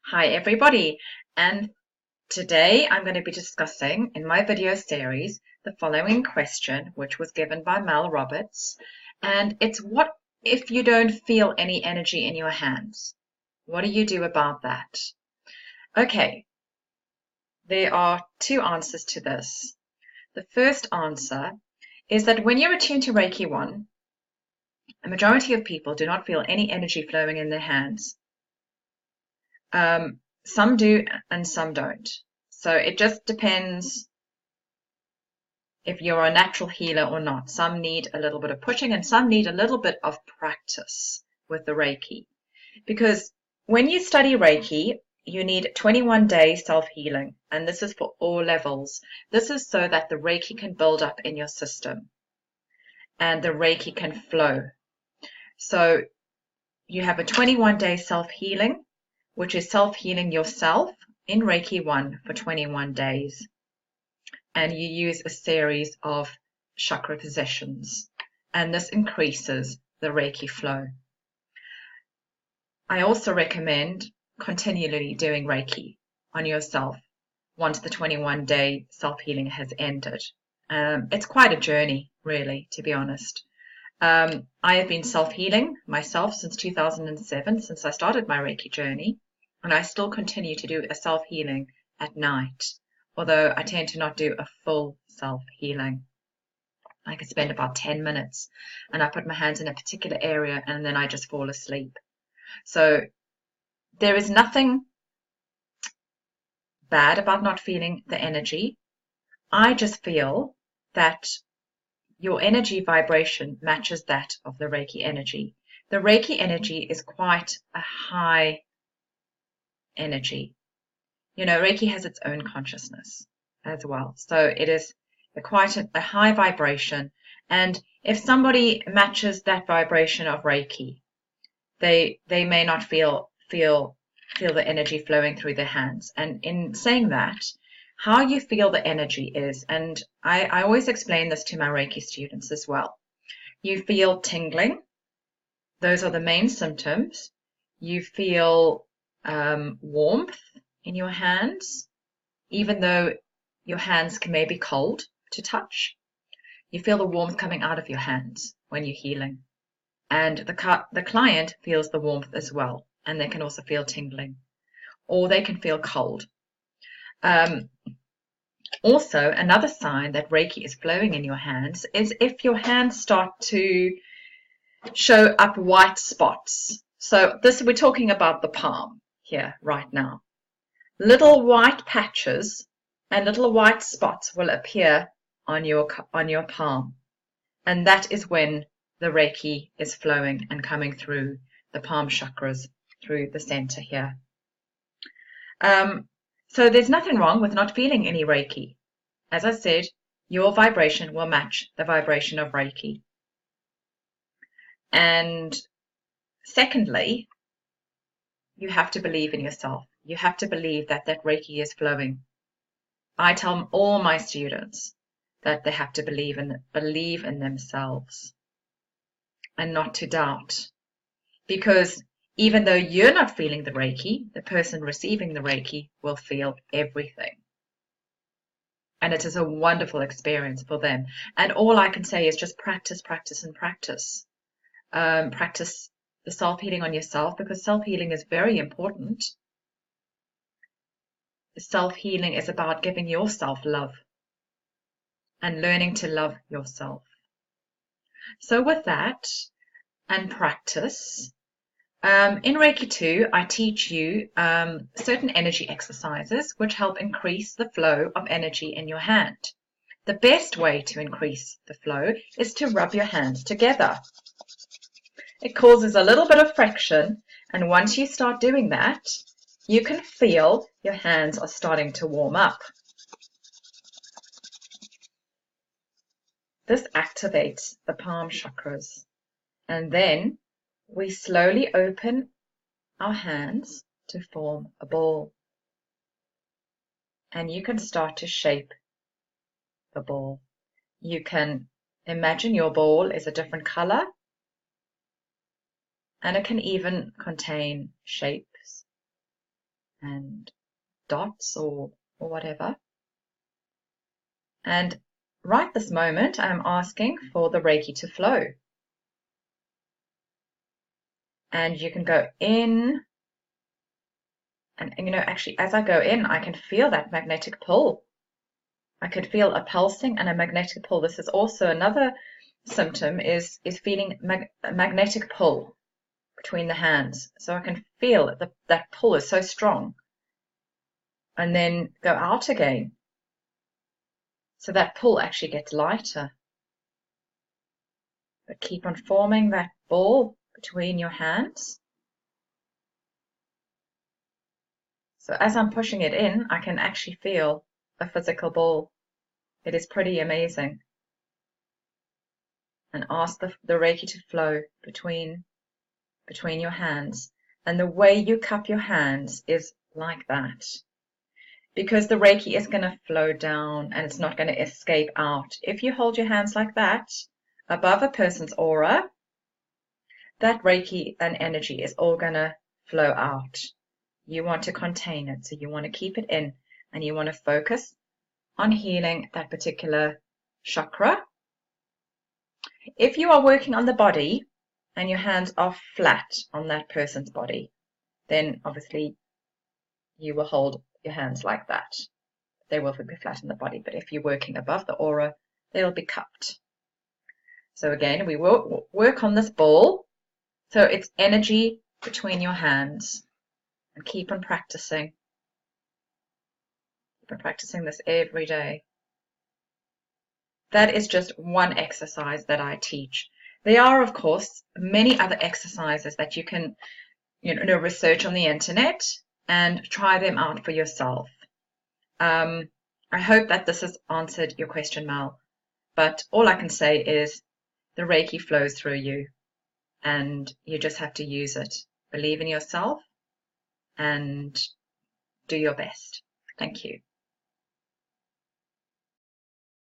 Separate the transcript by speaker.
Speaker 1: Hi everybody, and today I'm going to be discussing in my video series the following question, which was given by Mel Roberts, and it's what if you don't feel any energy in your hands? What do you do about that? Okay, there are two answers to this. The first answer is that when you're attuned to Reiki 1, a majority of people do not feel any energy flowing in their hands. Some do and some don't. So it just depends if you're a natural healer or not. Some need a little bit of pushing and some need a little bit of practice with the Reiki. Because when you study Reiki, you need 21 days self-healing, and this is for all levels. This is so that the Reiki can build up in your system and the Reiki can flow. So you have a 21-day self-healing, which is self-healing yourself in Reiki 1 for 21 days. And you use a series of chakra positions, and this increases the Reiki flow. I also recommend continually doing Reiki on yourself once the 21-day self-healing has ended. It's quite a journey, really, to be honest. I have been self-healing myself since 2007, since I started my Reiki journey, and I still continue to do a self-healing at night, although I tend to not do a full self-healing. I can spend about 10 minutes and I put my hands in a particular area and then I just fall asleep. So there is nothing bad about not feeling the energy. I just feel that your energy vibration matches that of the Reiki energy. The Reiki energy is quite a high energy. You know, Reiki has its own consciousness as well. So it is quite a high vibration. And if somebody matches that vibration of Reiki, they may not feel the energy flowing through their hands. And in saying that, how you feel the energy is, and I always explain this to my Reiki students as well. You feel tingling. Those are the main symptoms. You feel warmth in your hands, even though your hands may be cold to touch. You feel the warmth coming out of your hands when you're healing. And the client feels the warmth as well, and they can also feel tingling, or they can feel cold. Also, another sign that Reiki is flowing in your hands is if your hands start to show up white spots. So we're talking about the palm here right now. Little white patches and little white spots will appear on your palm, and that is when the Reiki is flowing and coming through the palm chakras, through the center here. So there's nothing wrong with not feeling any Reiki. As I said, your vibration will match the vibration of Reiki. And secondly, you have to believe in yourself. You have to believe that Reiki is flowing. I tell all my students that they have to believe in themselves and not to doubt. Because even though you're not feeling the Reiki, the person receiving the Reiki will feel everything. And it is a wonderful experience for them. And all I can say is just practice, practice, and practice. Practice the self-healing on yourself, because self-healing is very important. Self-healing is about giving yourself love and learning to love yourself. So with that and practice, in Reiki 2, I teach you certain energy exercises which help increase the flow of energy in your hand. The best way to increase the flow is to rub your hands together. It causes a little bit of friction, and once you start doing that, you can feel your hands are starting to warm up. This activates the palm chakras, and then we slowly open our hands to form a ball. And you can start to shape the ball. You can imagine your ball is a different color, and it can even contain shapes. and dots or whatever. And right this moment, I'm asking for the Reiki to flow. And you can go in, and you know, actually, as I go in, I can feel that magnetic pull. I could feel a pulsing and a magnetic pull. This is also another symptom, is feeling a magnetic pull between the hands. So I can feel that pull is so strong. And then go out again. So that pull actually gets lighter. But keep on forming that ball between your hands. So as I'm pushing it in, I can actually feel a physical ball. It is pretty amazing. And ask the Reiki to flow between your hands. And the way you cup your hands is like that. Because the Reiki is going to flow down and it's not going to escape out. If you hold your hands like that, above a person's aura, that Reiki and energy is all going to flow out. You want to contain it, so you want to keep it in, and you want to focus on healing that particular chakra. If you are working on the body and your hands are flat on that person's body, then obviously you will hold your hands like that. They will be flat in the body, but if you're working above the aura, they'll be cupped. So again, we will work on this ball. So it's energy between your hands. And keep on practicing. Keep on practicing this every day. That is just one exercise that I teach. There are, of course, many other exercises that you can, research on the internet and try them out for yourself. I hope that this has answered your question, Mel. But all I can say is the Reiki flows through you, and you just have to use it. Believe in yourself and do your best. Thank you.